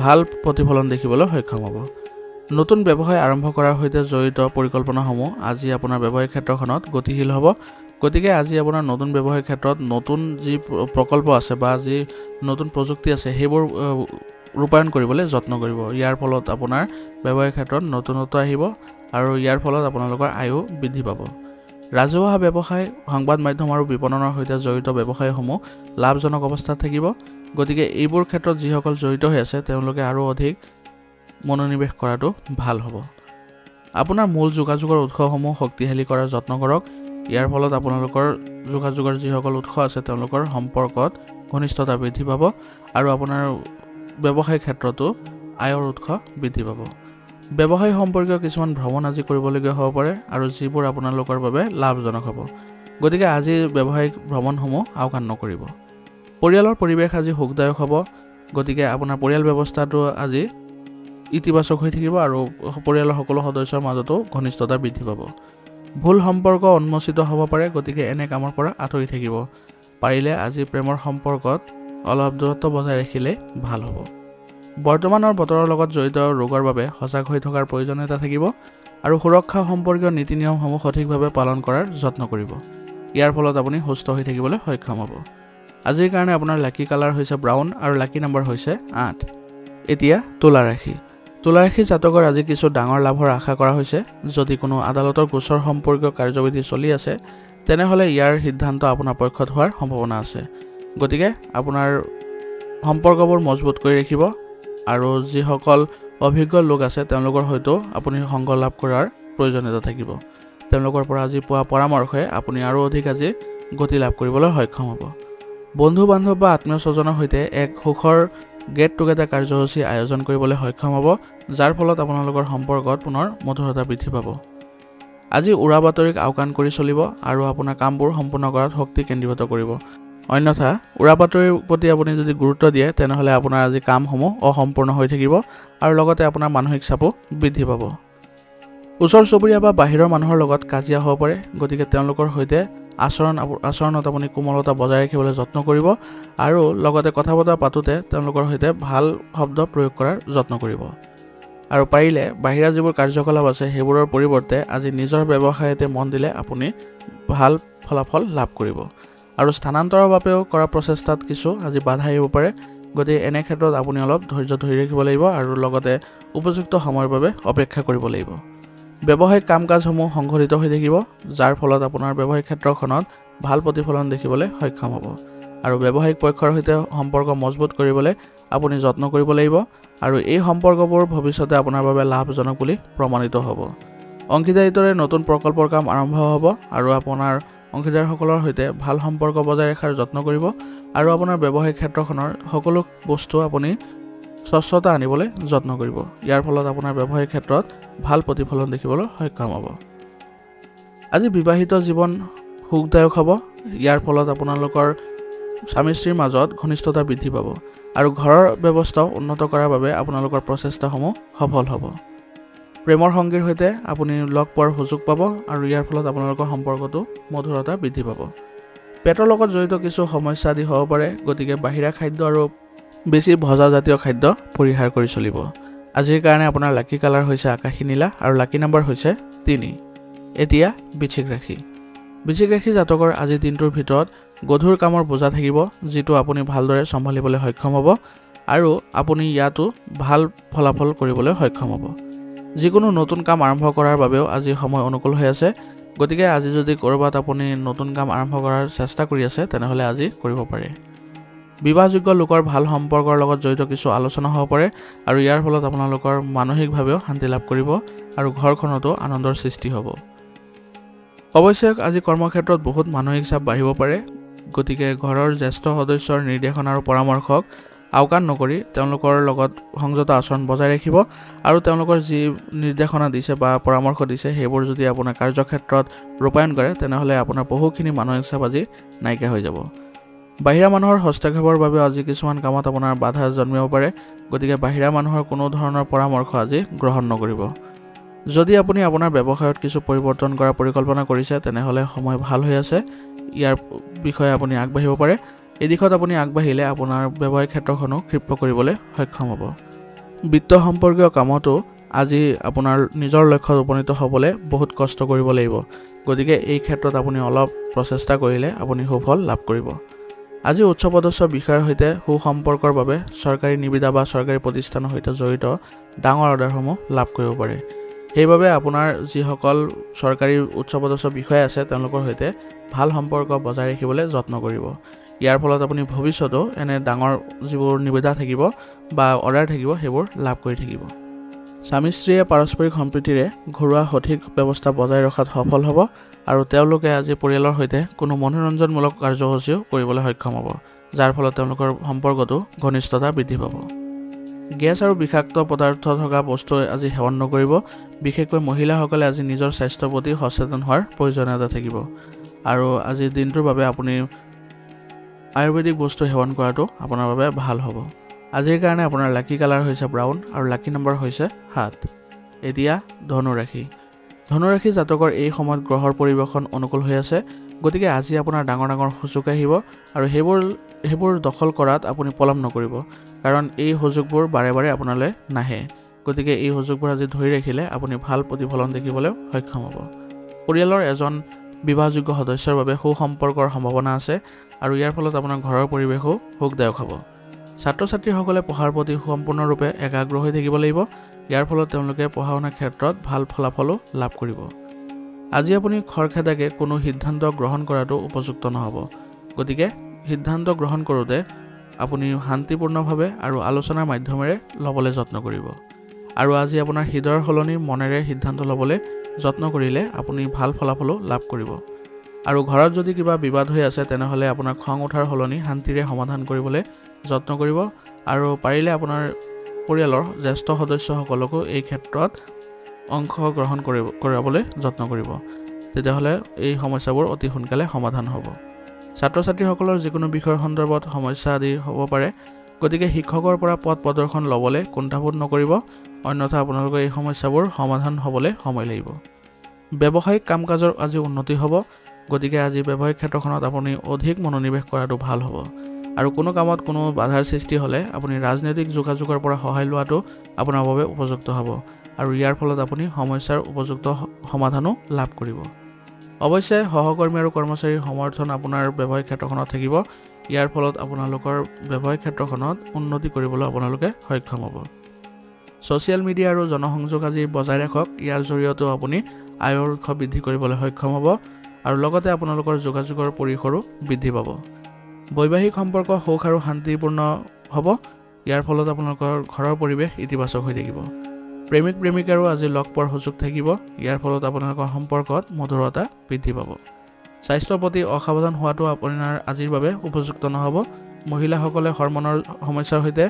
ভাল প্ৰতিফলন দেখিবলৈ সক্ষম হ'ব নতুন ব্যৱসায় আৰম্ভ কৰাৰ সৈতে জড়িত পৰিকল্পনাসমূহ আজি আপোনাৰ ব্যৱসায়িক ক্ষেত্ৰখনত গতিশীল হ'ব গতিকে আজি আপোনাৰ নতুন ব্যৱসায়িক ক্ষেত্ৰত নতুন যি প্ৰকল্প আছে বা যি নতুন প্ৰযুক্তি আছে সেইবোৰ ৰূপায়ণ কৰিবলৈ যত্ন কৰিব ইয়াৰ ফলত আপোনাৰ ব্যৱসায়িক ক্ষেত্ৰত নতুনত্ব আহিব আৰু ইয়াৰ ফলত আপোনালোকৰ আয়ু বৃদ্ধি পাব ৰাজহুৱা ব্যৱসায়, সংবাদ মাধ্যম আৰু বিপণনৰ সৈতে জড়িত ব্যৱসায়সমূহ লাভজনক অৱস্থাত থাকিব। গতিকে এইবোৰ ক্ষেত্ৰত যিসকল জড়িত হৈ আছে তেওঁলোকে আৰু অধিক মনোনিৱেশ কৰাটো ভাল হ'ব। আপোনাৰ মূল যোগাযোগৰ উৎসসমূহ শক্তিশালী কৰাৰ যত্ন কৰক। ইয়াৰ ফলত আপোনালোকৰ যোগাযোগৰ যিসকল উৎস আছে তেওঁলোকৰ সম্পৰ্কত ঘনিষ্ঠতা বৃদ্ধি পাব আৰু আপোনাৰ ব্যৱসায় ক্ষেত্ৰতো আয়ৰ উৎস বৃদ্ধি পাব। ব্যৱসায় সম্পৰ্কীয় কিছুমান ভ্ৰমণ আজি কৰিবলগীয়া হ'ব পাৰে আৰু যিবোৰ আপোনালোকৰ বাবে লাভজনক হ'ব। গতিকে আজি ব্যৱসায়িক ভ্ৰমণসমূহ আওকাণ নকৰিব। পৰিয়ালৰ পৰিৱেশ আজি সুখদায়ক হ'ব। গতিকে আপোনাৰ পৰিয়াল ব্যৱস্থাটো আজি ইতিবাচক হৈ থাকিব আৰু পৰিয়ালৰ সকলো সদস্যৰ মাজতো ঘনিষ্ঠতা বৃদ্ধি পাব। ভুল সম্পৰ্ক উন্মোচিত হ'ব পাৰে, গতিকে এনে কামৰ পৰা আঁতৰি থাকিব। পাৰিলে আজি প্ৰেমৰ সম্পৰ্কত অলপ দূৰত্ব বজাই ৰাখিলে ভাল হ'ব। বৰ্তমানৰ বতৰৰ লগত জড়িত ৰোগৰ বাবে সজাগ হৈ থকাৰ প্ৰয়োজনীয়তা থাকিব আৰু সুৰক্ষা সম্পৰ্কীয় নীতি নিয়মসমূহ সঠিকভাৱে পালন কৰাৰ যত্ন কৰিব। ইয়াৰ ফলত আপুনি সুস্থ হৈ থাকিবলৈ সক্ষম হ'ব। আজিৰ কাৰণে আপোনাৰ লাকি কালাৰ হৈছে ব্ৰাউন আৰু লাকি নম্বৰ হৈছে 8। এতিয়া তুলা ৰাশি। তুলা ৰাশি জাতকৰ আজি কিছু ডাঙৰ লাভৰ আশা কৰা হৈছে। যদি কোনো আদালতৰ গোচৰ সম্পৰ্কীয় কাৰ্যবিধি চলি আছে তেনেহ'লে ইয়াৰ সিদ্ধান্ত আপোনাৰ পক্ষত হোৱাৰ সম্ভাৱনা আছে। গতিকে আপোনাৰ সম্পৰ্কবোৰ মজবুত কৰি ৰাখিব আৰু যিসকল অভিজ্ঞ লোক আছে তেওঁলোকৰ হয়তো আপুনি সংগ লাভ কৰাৰ প্ৰয়োজনীয়তা থাকিব। তেওঁলোকৰ পৰা আজি পোৱা পৰামৰ্শে আপুনি আৰু অধিক আজি গতি লাভ কৰিবলৈ সক্ষম হ'ব। বন্ধু বান্ধৱ বা আত্মীয় স্বজনৰ সৈতে এক সুখৰ গেট টুগেডাৰ কাৰ্যসূচী আয়োজন কৰিবলৈ সক্ষম হ'ব, যাৰ ফলত আপোনালোকৰ সম্পৰ্কত পুনৰ মধুৰতা বৃদ্ধি পাব। আজি উৰা বাতৰিক আওকাণ কৰি চলিব আৰু আপোনাৰ কামবোৰ সম্পূৰ্ণ কৰাত শক্তি কেন্দ্ৰীভূত কৰিব। অন্যথা উৰা বাতৰিৰ প্ৰতি আপুনি যদি গুৰুত্ব দিয়ে তেনেহ'লে আপোনাৰ আজি কামসমূহ অসম্পূৰ্ণ হৈ থাকিব আৰু লগতে আপোনাৰ মানসিক চাপো বৃদ্ধি পাব। ওচৰ চুবুৰীয়া বা বাহিৰৰ মানুহৰ লগত কাজিয়া হ'ব পাৰে, গতিকে তেওঁলোকৰ সৈতে আচৰণত আপুনি কোমলতা বজাই ৰাখিবলৈ যত্ন কৰিব আৰু লগতে কথা বতৰা পাতোতে তেওঁলোকৰ সৈতে ভাল শব্দ প্ৰয়োগ কৰাৰ যত্ন কৰিব। আৰু পাৰিলে বাহিৰা যিবোৰ কাৰ্যকলাপ আছে সেইবোৰৰ পৰিৱৰ্তে আজি নিজৰ ব্যৱসায়তে মন দিলে আপুনি ভাল ফলাফল লাভ কৰিব। আৰু স্থানান্তৰৰ বাবেও কৰা প্ৰচেষ্টাত কিছু আজি বাধা আহিব পাৰে, গতিকে এনে ক্ষেত্ৰত আপুনি অলপ ধৈৰ্য ধৰি ৰাখিব লাগিব আৰু লগতে উপযুক্ত সময়ৰ বাবে অপেক্ষা কৰিব লাগিব। ব্যৱসায়িক কাম কাজসমূহ সংঘটিত হৈ থাকিব, যাৰ ফলত আপোনাৰ ব্যৱসায়িক ক্ষেত্ৰখনত ভাল প্ৰতিফলন দেখিবলৈ সক্ষম হ'ব। আৰু ব্যৱসায়িক পক্ষৰ সৈতে সম্পৰ্ক মজবুত কৰিবলৈ আপুনি যত্ন কৰিব লাগিব আৰু এই সম্পৰ্কবোৰ ভৱিষ্যতে আপোনাৰ বাবে লাভজনক বুলি প্ৰমাণিত হ'ব। অংশীদাৰিত্বৰে নতুন প্ৰকল্পৰ কাম আৰম্ভ হ'ব আৰু আপোনাৰ অংশীদাৰসকলৰ সৈতে ভাল সম্পৰ্ক বজাই ৰখাৰ যত্ন কৰিব আৰু আপোনাৰ ব্যৱসায়িক ক্ষেত্ৰখনৰ সকলো বস্তু আপুনি স্বচ্ছতা আনিবলৈ যত্ন কৰিব। ইয়াৰ ফলত আপোনাৰ ব্যৱসায়িক ক্ষেত্ৰত ভাল প্ৰতিফলন দেখিবলৈ সক্ষম হ'ব। আজি বিবাহিত জীৱন সুখদায়ক হ'ব। ইয়াৰ ফলত আপোনালোকৰ স্বামী স্ত্ৰীৰ মাজত ঘনিষ্ঠতা বৃদ্ধি পাব আৰু ঘৰৰ ব্যৱস্থাও উন্নত কৰাৰ বাবে আপোনালোকৰ প্ৰচেষ্টাসমূহ সফল হ'ব। প্ৰেমৰ সংগীৰ সৈতে আপুনি লগ পোৱাৰ সুযোগ পাব আৰু ইয়াৰ ফলত আপোনালোকৰ সম্পৰ্কটো মধুৰতা বৃদ্ধি পাব। পেটৰ লগত জড়িত কিছু সমস্যা আদি হ'ব পাৰে, গতিকে বাহিৰা খাদ্য আৰু বেছি ভজাজাতীয় খাদ্য পৰিহাৰ কৰি চলিব। আজিৰ কাৰণে আপোনাৰ লাকি কালাৰ হৈছে আকাশী নীলা আৰু লাকি নম্বৰ হৈছে 3। এতিয়া বৃশ্চিক ৰাশি। বৃশ্চিক ৰাশি জাতকৰ আজি দিনটোৰ ভিতৰত গধুৰ কামৰ বোজা থাকিব, যিটো আপুনি ভালদৰে চম্ভালিবলৈ সক্ষম হ'ব আৰু আপুনি ইয়াতো ভাল ফলাফল কৰিবলৈ সক্ষম হ'ব। যিকোনো নতুন কাম আৰম্ভ কৰাৰ বাবেও আজি সময় অনুকূল হৈ আছে, গতিকে আজি যদি ক'ৰবাত আপুনি নতুন কাম আৰম্ভ কৰাৰ চেষ্টা কৰি আছে তেনেহ'লে আজি কৰিব পাৰে। বিবাহযোগ্য লোকৰ ভাল সম্পৰ্কৰ লগত জড়িত কিছু আলোচনা হ'ব পাৰে আৰু ইয়াৰ ফলত আপোনালোকৰ মানসিকভাৱেও শান্তি লাভ কৰিব আৰু ঘৰখনতো আনন্দৰ সৃষ্টি হ'ব। অৱশ্যে আজি কৰ্মক্ষেত্ৰত বহুত মানসিক চাপ বাঢ়িব পাৰে, গতিকে ঘৰৰ জ্যেষ্ঠ সদস্যৰ নিৰ্দেশনা আৰু পৰামৰ্শক আওকাণ নকৰি তেওঁলোকৰ লগত সংযত আচৰণ বজাই ৰাখিব আৰু তেওঁলোকৰ যি নিৰ্দেশনা দিছে বা পৰামৰ্শ দিছে সেইবোৰ যদি আপোনাৰ কাৰ্যক্ষেত্ৰত ৰূপায়ণ কৰে তেনেহ'লে আপোনাৰ বহুখিনি মানসিক চাপ আজি নাইকিয়া হৈ যাব। বাহিৰা মানুহৰ হস্তক্ষেপৰ বাবে আজি কিছুমান কামত আপোনাৰ বাধা জন্মিব পাৰে, গতিকে বাহিৰা মানুহৰ কোনো ধৰণৰ পৰামৰ্শ আজি গ্ৰহণ নকৰিব। যদি আপুনি আপোনাৰ ব্যৱসায়ত কিছু পৰিৱৰ্তন কৰাৰ পৰিকল্পনা কৰিছে তেনেহ'লে সময় ভাল হৈ আছে, ইয়াৰ বিষয়ে আপুনি আগবাঢ়িব পাৰে। এই দিশত আপুনি আগবাঢ়িলে আপোনাৰ ব্যৱসায়িক ক্ষেত্ৰখনো ক্ষিপ্ৰ কৰিবলৈ সক্ষম হ'ব। বিত্ত সম্পৰ্কীয় কামতো আজি আপোনাৰ নিজৰ লক্ষ্যত উপনীত হ'বলৈ বহুত কষ্ট কৰিব লাগিব, গতিকে এই ক্ষেত্ৰত আপুনি অলপ প্ৰচেষ্টা কৰিলে আপুনি সুফল লাভ কৰিব। আজি উচ্চপদস্থ বিষয়াৰ সৈতে সুসম্পৰ্কৰ বাবে চৰকাৰী নিবিদা বা চৰকাৰী প্ৰতিষ্ঠানৰ সৈতে জড়িত ডাঙৰ অৰ্ডাৰসমূহ লাভ কৰিব পাৰে। সেইবাবে আপোনাৰ যিসকল চৰকাৰী উচ্চপদস্থ বিষয়া আছে তেওঁলোকৰ সৈতে ভাল সম্পৰ্ক বজাই ৰাখিবলৈ যত্ন কৰিব। ইয়াৰ ফলত আপুনি ভৱিষ্যতেও এনে ডাঙৰ যিবোৰ নিবিদা থাকিব বা অৰ্ডাৰ থাকিব সেইবোৰ লাভ কৰি থাকিব। স্বামী স্ত্ৰীয়ে পাৰস্পৰিক সম্প্ৰীতিৰে ঘৰুৱা সঠিক ব্যৱস্থা বজাই ৰখাত সফল হ'ব আৰু তেওঁলোকে আজি পৰিয়ালৰ সৈতে কোনো মনোৰঞ্জনমূলক কাৰ্যসূচীও কৰিবলৈ সক্ষম হ'ব, যাৰ ফলত তেওঁলোকৰ সম্পৰ্কটো ঘনিষ্ঠতা বৃদ্ধি পাব। গেছ আৰু বিষাক্ত পদাৰ্থ থকা বস্তু আজি সেৱন নকৰিব। বিশেষকৈ মহিলাসকলে আজি নিজৰ স্বাস্থ্যৰ প্ৰতি সচেতন হোৱাৰ প্ৰয়োজনীয়তা থাকিব আৰু আজিৰ দিনটোৰ বাবে আপুনি আয়ুৰ্বেদিক বস্তু সেৱন কৰাটো আপোনাৰ বাবে ভাল হ'ব। আজিৰ কাৰণে আপোনাৰ লাকি কালাৰ হৈছে ব্ৰাউন আৰু লাকি নম্বৰ হৈছে 7। এতিয়া ধনুৰাশি। ধনুৰাশি জাতকৰ এই সময়ত গ্ৰহৰ পৰিৱেশন অনুকূল হৈ আছে, গতিকে আজি আপোনাৰ ডাঙৰ ডাঙৰ সুযোগ আহিব আৰু সেইবোৰ দখল কৰাত আপুনি পলম নকৰিব, কাৰণ এই সুযোগবোৰ বাৰে বাৰে আপোনালৈ নাহে। গতিকে এই সুযোগবোৰ আজি ধৰি ৰাখিলে আপুনি ভাল প্ৰতিফলন দেখিবলৈ সক্ষম হ'ব। পৰিয়ালৰ এজন বিবাহযোগ্য সদস্যৰ বাবে সুসম্পৰ্কৰ সম্ভাৱনা আছে আৰু ইয়াৰ ফলত আপোনাৰ ঘৰৰ পৰিৱেশো সুখদায়ক হ'ব। ছাত্ৰ ছাত্ৰীসকলে পঢ়াৰ প্ৰতি সম্পূৰ্ণৰূপে একাগ্ৰ হৈ থাকিব লাগিব। ইয়াৰ ফলত তেওঁলোকে পঢ়া শুনাৰ ক্ষেত্ৰত ভাল ফলাফলো লাভ কৰিব। আজি আপুনি খৰখেদাকে কোনো সিদ্ধান্ত গ্ৰহণ কৰাটো উপযুক্ত নহ'ব, গতিকে সিদ্ধান্ত গ্ৰহণ কৰোঁতে আপুনি শান্তিপূৰ্ণভাৱে আৰু আলোচনাৰ মাধ্যমেৰে ল'বলৈ যত্ন কৰিব। আৰু আজি আপোনাৰ হৃদয়ৰ সলনি মনেৰে সিদ্ধান্ত ল'বলৈ যত্ন কৰিলে আপুনি ভাল ফলাফলো লাভ কৰিব। আৰু ঘৰত যদি কিবা বিবাদ হৈ আছে তেনেহ'লে আপোনাৰ খং উঠাৰ সলনি শান্তিৰে সমাধান কৰিবলৈ যত্ন কৰিব আৰু পাৰিলে আপোনাৰ পৰিয়ালৰ জ্যেষ্ঠ সদস্যসকলকো এই ক্ষেত্ৰত অংশগ্ৰহণ কৰাবলৈ যত্ন কৰিব। তেতিয়াহ'লে এই সমস্যাবোৰ অতি সোনকালে সমাধান হ'ব। ছাত্ৰ ছাত্ৰীসকলৰ যিকোনো বিষয়ৰ সন্দৰ্ভত সমস্যা আদি হ'ব পাৰে, গতিকে শিক্ষকৰ পৰা পথ প্ৰদৰ্শন ল'বলৈ কুণ্ঠাবোধ নকৰিব, অন্যথা আপোনালোকৰ এই সমস্যাবোৰ সমাধান হ'বলৈ সময় লাগিব। ব্যৱসায়িক কাম কাজৰ আজি উন্নতি হ'ব, গতিকে আজি ব্যৱসায়িক ক্ষেত্ৰখনত আপুনি অধিক মনোনিৱেশ কৰাটো ভাল হ'ব। আৰু কোনো কামত কোনো বাধাৰ সৃষ্টি হ'লে আপুনি ৰাজনৈতিক যোগাযোগৰ পৰা সহায় লোৱাটো আপোনাৰ বাবে উপযুক্ত হ'ব আৰু ইয়াৰ ফলত আপুনি সমস্যাৰ উপযুক্ত সমাধানো লাভ কৰিব। অৱশ্যে সহকৰ্মী আৰু কৰ্মচাৰীৰ সমৰ্থন আপোনাৰ ব্যৱসায়িক ক্ষেত্ৰখনত থাকিব। ইয়াৰ ফলত আপোনালোকৰ ব্যৱসায়িক ক্ষেত্ৰখনত উন্নতি কৰিবলৈ আপোনালোকে সক্ষম হ'ব। ছ'চিয়েল মিডিয়া আৰু জনসংযোগ আজি বজাই ৰাখক। ইয়াৰ জৰিয়তেও আপুনি আয়ৰ উৎস বৃদ্ধি কৰিবলৈ সক্ষম হ'ব আৰু লগতে আপোনালোকৰ যোগাযোগৰ পৰিসৰো বৃদ্ধি পাব। বৈবাহিক সম্পৰ্ক সুখ আৰু শান্তিপূৰ্ণ হ'ব। ইয়াৰ ফলত আপোনালোকৰ ঘৰৰ পৰিৱেশ ইতিবাচক হৈ থাকিব। প্ৰেমিক প্ৰেমিকাৰো আজি লগ পোৱাৰ সুযোগ থাকিব। ইয়াৰ ফলত আপোনালোকৰ সম্পৰ্কত মধুৰতা বৃদ্ধি পাব। স্বাস্থ্যৰ প্ৰতি অসাৱধান হোৱাটো আপোনাৰ আজিৰ বাবে উপযুক্ত নহ'ব। মহিলাসকলে হৰমনৰ সমস্যাৰ সৈতে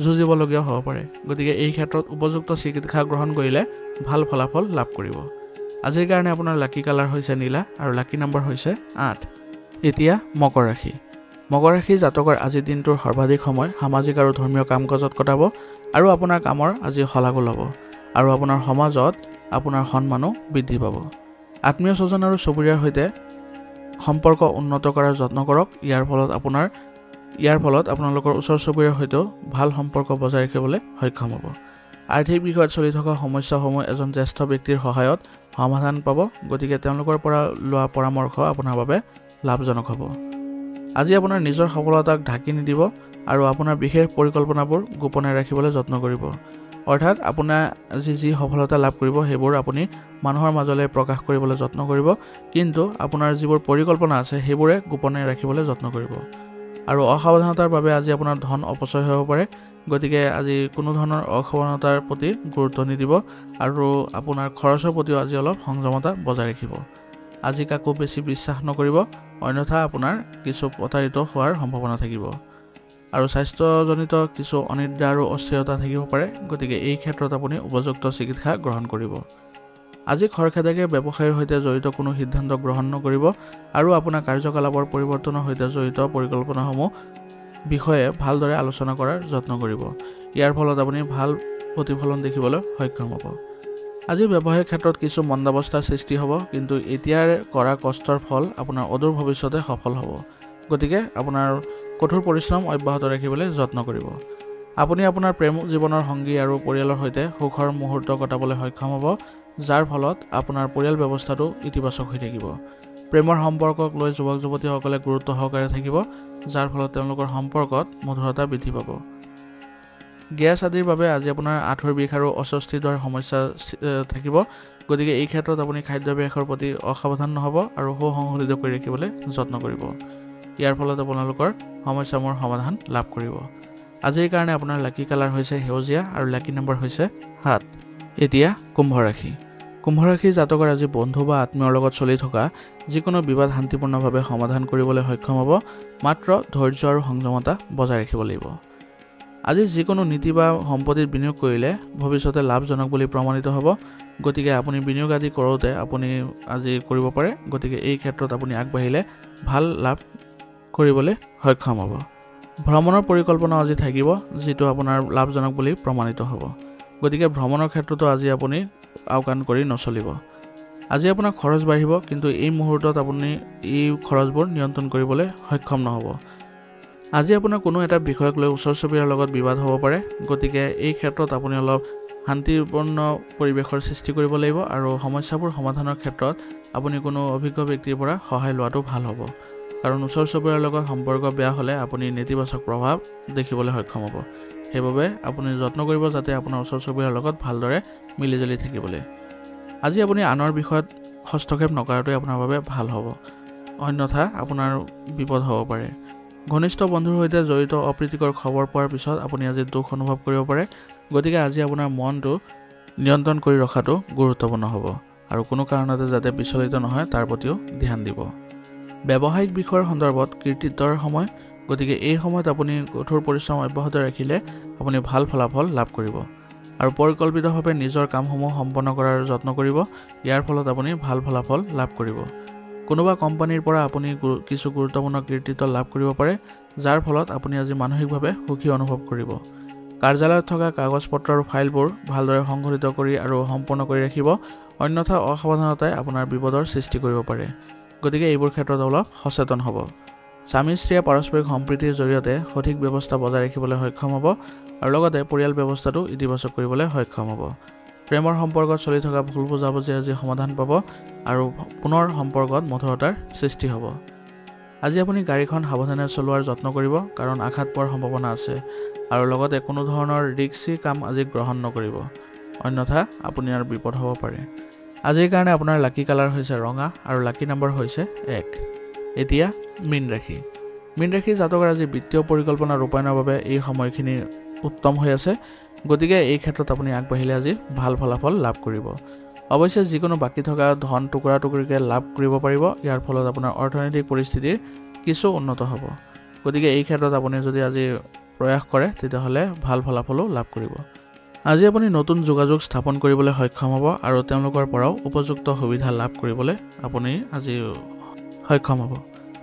যুঁজিবলগীয়া হ'ব পাৰে, গতিকে এই ক্ষেত্ৰত উপযুক্ত চিকিৎসা গ্ৰহণ কৰিলে ভাল ফলাফল লাভ কৰিব। আজিৰ কাৰণে আপোনাৰ লাকি কালাৰ হৈছে নীলা আৰু লাকি নম্বৰ হৈছে 8। এতিয়া মকৰ ৰাশি। মকৰ ৰাশি জাতকৰ আজিৰ দিনটোৰ সৰ্বাধিক সময় সামাজিক আৰু ধৰ্মীয় কাম কাজত কটাব আৰু আপোনাৰ কামৰ আজি শলাগো ল'ব আৰু আপোনাৰ সমাজত আপোনাৰ সন্মানো বৃদ্ধি পাব। আত্মীয় স্বজন আৰু চুবুৰীয়াৰ সৈতে সম্পৰ্ক উন্নত কৰাৰ যত্ন কৰক। ইয়াৰ ফলত আপোনালোকৰ ওচৰ চুবুৰীয়াৰ সৈতেও ভাল সম্পৰ্ক বজাই ৰাখিবলৈ সক্ষম হ'ব। আৰ্থিক বিষয়ত চলি থকা সমস্যাসমূহ এজন জ্যেষ্ঠ ব্যক্তিৰ সহায়ত সমাধান পাব, গতিকে তেওঁলোকৰ পৰা লোৱা পৰামৰ্শ আপোনাৰ বাবে লাভজনক হ'ব। আজি আপোনাৰ নিজৰ সফলতাক ঢাকি নিদিব আৰু আপোনাৰ বিশেষ পৰিকল্পনাবোৰ গোপনে ৰাখিবলৈ যত্ন কৰিব। অৰ্থাৎ আপোনাৰ আজি যি সফলতা লাভ কৰিব সেইবোৰ আপুনি মানুহৰ মাজলৈ প্ৰকাশ কৰিবলৈ যত্ন কৰিব, কিন্তু আপোনাৰ যিবোৰ পৰিকল্পনা আছে সেইবোৰে গোপনে ৰাখিবলৈ যত্ন কৰিব। আৰু অসাৱধানতাৰ বাবে আজি আপোনাৰ ধন অপচয় হ'ব পাৰে, গতিকে আজি কোনো ধৰণৰ অসাৱধানতাৰ প্ৰতি গুৰুত্ব নিদিব আৰু আপোনাৰ খৰচৰ প্ৰতিও আজি অলপ সংযমতা বজাই ৰাখিব। আজি কাকো বেছি বিশ্বাস নকৰিব, অন্যথা আপোনাৰ কিছু প্ৰতাৰিত হোৱাৰ সম্ভাৱনা থাকিব। আৰু স্বাস্থ্যজনিত কিছু অনিদ্ৰা আৰু অস্থিৰতা থাকিব পাৰে, গতিকে এই ক্ষেত্ৰত আপুনি উপযুক্ত চিকিৎসা গ্ৰহণ কৰিব। আজি খৰখেদাকে ব্যৱসায়ৰ সৈতে জড়িত কোনো সিদ্ধান্ত গ্ৰহণ নকৰিব আৰু আপোনাৰ কাৰ্যকলাপৰ পৰিৱৰ্তনৰ সৈতে জড়িত পৰিকল্পনাসমূহ বিষয়ে ভালদৰে আলোচনা কৰাৰ যত্ন কৰিব। ইয়াৰ ফলত আপুনি ভাল প্ৰতিফলন দেখিবলৈ সক্ষম হ'ব। আজি ব্যৱসায়িক ক্ষেত্ৰত কিছু মন্দাৱস্থাৰ সৃষ্টি হ'ব, কিন্তু এতিয়াৰ কৰা কষ্টৰ ফল আপোনাৰ অদূৰ ভৱিষ্যতে সফল হ'ব, গতিকে আপোনাৰ কঠোৰ পৰিশ্ৰম অব্যাহত ৰাখিবলৈ যত্ন কৰিব। আপুনি আপোনাৰ প্ৰেম জীৱনৰ সংগী আৰু পৰিয়ালৰ সৈতে সুখৰ মুহূৰ্ত কটাবলৈ সক্ষম হ'ব, যাৰ ফলত আপোনাৰ পৰিয়াল ব্যৱস্থাটো ইতিবাচক হৈ থাকিব। প্ৰেমৰ সম্পৰ্কক লৈ যুৱক যুৱতীসকলে গুৰুত্ব সহকাৰে থাকিব, যাৰ ফলত তেওঁলোকৰ সম্পৰ্কত মধুৰতা বৃদ্ধি পাব। গেছ আদিৰ বাবে আজি আপোনাৰ আঁঠুৰ বিষ আৰু অস্বস্তি দৰে সমস্যা থাকিব। গতিকে এই ক্ষেত্ৰত আপুনি খাদ্যাভ্যাসৰ প্ৰতি অসাৱধান নহ'ব আৰু সুসংগঠিত কৰি ৰাখিবলৈ যত্ন কৰিব। ইয়াৰ ফলত আপোনালোকৰ সমস্যাসমূহৰ সমাধান লাভ কৰিব। আজিৰ কাৰণে আপোনাৰ লাকি কালাৰ হৈছে সেউজীয়া আৰু লাকি নম্বৰ হৈছে 7। এতিয়া কুম্ভ ৰাশি। কুম্ভ ৰাশিৰ জাতকৰ আজি বন্ধু বা আত্মীয়ৰ লগত চলি থকা যিকোনো বিবাদ শান্তিপূৰ্ণভাৱে সমাধান কৰিবলৈ সক্ষম হ'ব। মাত্ৰ ধৈৰ্য আৰু সংযমতা বজাই ৰাখিব লাগিব। আজি যিকোনো নীতি বা সম্পত্তিত বিনিয়োগ কৰিলে ভৱিষ্যতে লাভজনক বুলি প্ৰমাণিত হ'ব। গতিকে আপুনি বিনিয়োগ আদি কৰোঁতে আপুনি আজি কৰিব পাৰে। গতিকে এই ক্ষেত্ৰত আপুনি আগবাঢ়িলে ভাল লাভ কৰিবলৈ সক্ষম হ'ব। ভ্ৰমণৰ পৰিকল্পনা আজি থাকিব, যিটো আপোনাৰ লাভজনক বুলি প্ৰমাণিত হ'ব। গতিকে ভ্ৰমণৰ ক্ষেত্ৰতো আজি আপুনি আওকাণ কৰি নচলিব। আজি আপোনাৰ খৰচ বাঢ়িব, কিন্তু এই মুহূৰ্তত আপুনি এই খৰচবোৰ নিয়ন্ত্ৰণ কৰিবলৈ সক্ষম নহ'ব। আজি আপোনাৰ কোনো এটা বিষয়ক লৈ ওচৰ চুবুৰীয়াৰ লগত বিবাদ হ'ব পাৰে। গতিকে এই ক্ষেত্ৰত আপুনি অলপ শান্তিপূৰ্ণ পৰিৱেশৰ সৃষ্টি কৰিব লাগিব আৰু সমস্যাবোৰ সমাধানৰ ক্ষেত্ৰত আপুনি কোনো অভিজ্ঞ ব্যক্তিৰ পৰা সহায় লোৱাটো ভাল হ'ব। কাৰণ ওচৰ চুবুৰীয়াৰ লগত সম্পৰ্ক বেয়া হ'লে আপুনি নেতিবাচক প্ৰভাৱ দেখিবলৈ সক্ষম হ'ব। সেইবাবে আপুনি যত্ন কৰিব যাতে আপোনাৰ ওচৰ চুবুৰীয়াৰ লগত ভালদৰে মিলিজুলি থাকিবলৈ। আজি আপুনি আনৰ বিষয়ত হস্তক্ষেপ নকৰাটোৱে আপোনাৰ বাবে ভাল হ'ব, অন্যথা আপোনাৰ বিপদ হ'ব পাৰে। ঘনিষ্ঠ বন্ধুৰ সৈতে জড়িত অপ্ৰীতিকৰ খবৰ পোৱাৰ পিছত আপুনি আজি দুখ অনুভৱ কৰিব পাৰে। গতিকে আজি আপোনাৰ মনটো নিয়ন্ত্ৰণ কৰি ৰখাটো গুৰুত্বপূৰ্ণ হ'ব আৰু কোনো কাৰণতে যাতে বিচলিত নহয় তাৰ প্ৰতিও ধ্যান দিব। ব্যৱসায়িক বিষয়ৰ সন্দৰ্ভত কৃতিত্বৰ সময়। গতিকে এই সময়ত আপুনি কঠোৰ পৰিশ্ৰম অব্যাহত ৰাখিলে আপুনি ভাল ফলাফল লাভ কৰিব আৰু পৰিকল্পিতভাৱে নিজৰ কামসমূহ সম্পন্ন কৰাৰ যত্ন কৰিব। ইয়াৰ ফলত আপুনি ভাল ফলাফল লাভ কৰিব। কোনোবা কোম্পানীৰ পৰা আপুনি কিছু গুৰুত্বপূৰ্ণ কৃতিত্ব লাভ কৰিব পাৰে, যাৰ ফলত আপুনি আজি মানসিকভাৱে সুখী অনুভৱ কৰিব। কাৰ্যালয়ত থকা কাগজ পত্ৰ আৰু ফাইলবোৰ ভালদৰে সংগঠিত কৰি আৰু সম্পূৰ্ণ কৰি ৰাখিব, অন্যথা অসাৱধানতাই আপোনাৰ বিপদৰ সৃষ্টি কৰিব পাৰে। গতিকে এইবোৰ ক্ষেত্ৰত অলপ সচেতন হ'ব। স্বামী স্ত্ৰীয়ে পাৰস্পৰিক সম্প্ৰীতিৰ জৰিয়তে সঠিক ব্যৱস্থা বজাই ৰাখিবলৈ সক্ষম হ'ব আৰু লগতে পৰিয়াল ব্যৱস্থাটো ইতিবাচক কৰিবলৈ সক্ষম হ'ব। প্ৰেমৰ সম্পৰ্কত চলি থকা ভুল বুজাবুজি আজি সমাধান পাব আৰু পুনৰ সম্পৰ্কত মধুৰতাৰ সৃষ্টি হ'ব। আজি আপুনি গাড়ীখন সাৱধানে চলোৱাৰ যত্ন কৰিব, কাৰণ আঘাত পোৱাৰ সম্ভাৱনা আছে আৰু লগতে কোনো ধৰণৰ ৰিস্কি কাম আজি গ্ৰহণ নকৰিব, অন্যথা আপোনাৰ বিপদ হ'ব পাৰে। আজিৰ কাৰণে আপোনাৰ লাকি কালাৰ হৈছে ৰঙা আৰু লাকি নম্বৰ হৈছে 1। এতিয়া মীন ৰাশি। মীন ৰাশি জাতকৰ আজি বিত্তীয় পৰিকল্পনা ৰূপায়ণৰ বাবে এই সময়খিনি উত্তম হৈ আছে। গতিকে এই ক্ষেত্ৰত আপুনি আগবাঢ়িলে আজি ভাল ফলাফল লাভ কৰিব। অৱশ্যে যিকোনো বাকী থকা ধন টুকুৰা টুকুৰিকৈ লাভ কৰিব পাৰিব। ইয়াৰ ফলত আপোনাৰ অৰ্থনৈতিক পৰিস্থিতিৰ কিছু উন্নত হ'ব। গতিকে এই ক্ষেত্ৰত আপুনি যদি আজি প্ৰয়াস কৰে তেতিয়াহ'লে ভাল ফলাফলো লাভ কৰিব। আজি আপুনি নতুন যোগাযোগ স্থাপন কৰিবলৈ সক্ষম হ'ব আৰু তেওঁলোকৰ পৰাও উপযুক্ত সুবিধা লাভ কৰিবলৈ আপুনি আজি সক্ষম হ'ব।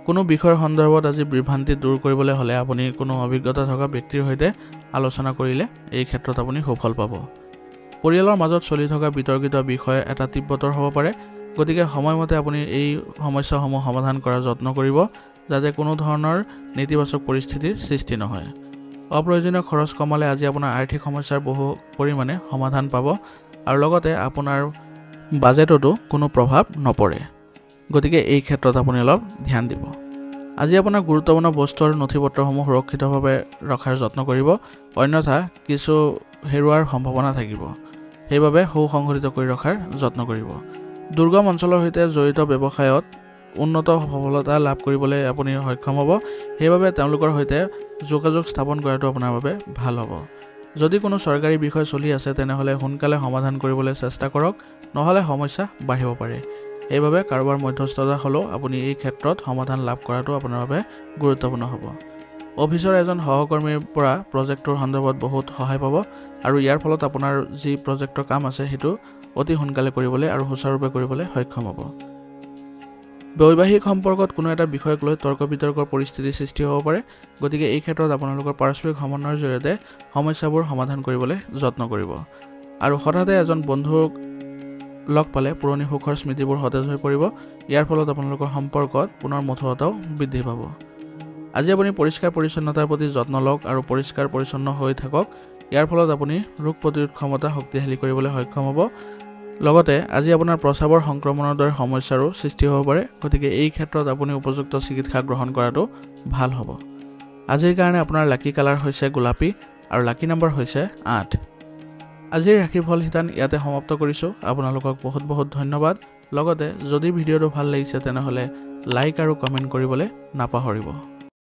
কোনো বিষয়ৰ সন্দৰ্ভত আজি বিভ্ৰান্তি দূৰ কৰিবলৈ হ'লে আপুনি কোনো অভিজ্ঞতা থকা ব্যক্তিৰ সৈতে আলোচনা কৰিলে এই ক্ষেত্ৰত আপুনি সুফল পাব। পৰিয়ালৰ মাজত চলি থকা বিতৰ্কিত বিষয় এটা তীব্ৰতৰ হ'ব পাৰে। গতিকে সময়মতে আপুনি এই সমস্যাসমূহ সমাধান কৰাৰ যত্ন কৰিব, যাতে কোনো ধৰণৰ নেতিবাচক পৰিস্থিতিৰ সৃষ্টি নহয়। অপ্ৰয়োজনীয় খৰচ কমালে আজি আপোনাৰ আৰ্থিক সমস্যাৰ বহু পৰিমাণে সমাধান পাব আৰু লগতে আপোনাৰ বাজেটতো কোনো প্ৰভাৱ নপৰে। গতিকে এই ক্ষেত্ৰত আপুনি অলপ ধ্যান দিব। আজি আপোনাৰ গুৰুত্বপূৰ্ণ বস্তু আৰু নথিপত্ৰসমূহ সুৰক্ষিতভাৱে ৰখাৰ যত্ন কৰিব, অন্যথা কিছু হেৰুৱাৰ সম্ভাৱনা থাকিব। সেইবাবে সুসংগঠিত কৰি ৰখাৰ যত্ন কৰিব। দুৰ্গম অঞ্চলৰ সৈতে জড়িত ব্যৱসায়ত উন্নত সফলতা লাভ কৰিবলৈ আপুনি সক্ষম হ'ব। সেইবাবে তেওঁলোকৰ সৈতে যোগাযোগ স্থাপন কৰাটো আপোনাৰ বাবে ভাল হ'ব। যদি কোনো চৰকাৰী বিষয় চলি আছে তেনেহ'লে সোনকালে সমাধান কৰিবলৈ চেষ্টা কৰক, নহ'লে সমস্যা বাঢ়িব পাৰে। সেইবাবে কাৰোবাৰ মধ্যস্থতা হ'লেও আপুনি এই ক্ষেত্ৰত সমাধান লাভ কৰাটো আপোনাৰ বাবে গুৰুত্বপূৰ্ণ হ'ব। অফিচৰ এজন সহকৰ্মীৰ পৰা প্ৰজেক্টৰ সন্দৰ্ভত বহুত সহায় পাব আৰু ইয়াৰ ফলত আপোনাৰ যি প্ৰজেক্টৰ কাম আছে সেইটো অতি সোনকালে কৰিবলৈ আৰু সুচাৰুৰূপে কৰিবলৈ সক্ষম হ'ব। বৈবাহিক সম্পৰ্কত কোনো এটা বিষয়ক লৈ তৰ্ক বিতৰ্কৰ পৰিস্থিতিৰ সৃষ্টি হ'ব পাৰে। গতিকে এই ক্ষেত্ৰত আপোনালোকৰ পাৰস্পৰিক সমন্বয়ৰ জৰিয়তে সমস্যাবোৰ সমাধান কৰিবলৈ যত্ন কৰিব আৰু হঠাতে এজন বন্ধুক লগ পালে পুৰণি সুখৰ স্মৃতিবোৰ সতেজ হৈ পৰিব। ইয়াৰ ফলত আপোনালোকৰ সম্পৰ্কত পুনৰ মধুৰতাও বৃদ্ধি পাব। আজি আপুনি পৰিষ্কাৰ পৰিচ্ছন্নতাৰ প্ৰতি যত্ন লওক আৰু পৰিষ্কাৰ পৰিচ্ছন্ন হৈ থাকক। ইয়াৰ ফলত আপুনি ৰোগ প্ৰতিৰোধ ক্ষমতা শক্তিশালী কৰিবলৈ সক্ষম হ'ব। লগতে আজি আপোনাৰ প্ৰস্ৰাৱৰ সংক্ৰমণৰ দৰে সমস্যাৰো সৃষ্টি হ'ব পাৰে। গতিকে এই ক্ষেত্ৰত আপুনি উপযুক্ত চিকিৎসা গ্ৰহণ কৰাটো ভাল হ'ব। আজিৰ কাৰণে আপোনাৰ লাকি কালাৰ হৈছে গোলাপী আৰু লাকি নম্বৰ হৈছে 8। আজিৰ ৰাশিফল শিতান ইয়াতে সমাপ্ত কৰিছোঁ। আপোনালোকক বহুত বহুত ধন্যবাদ। লগতে যদি ভিডিঅ'টো ভাল লাগিছে তেনেহ'লে লাইক আৰু কমেণ্ট কৰিবলৈ নাপাহৰিব।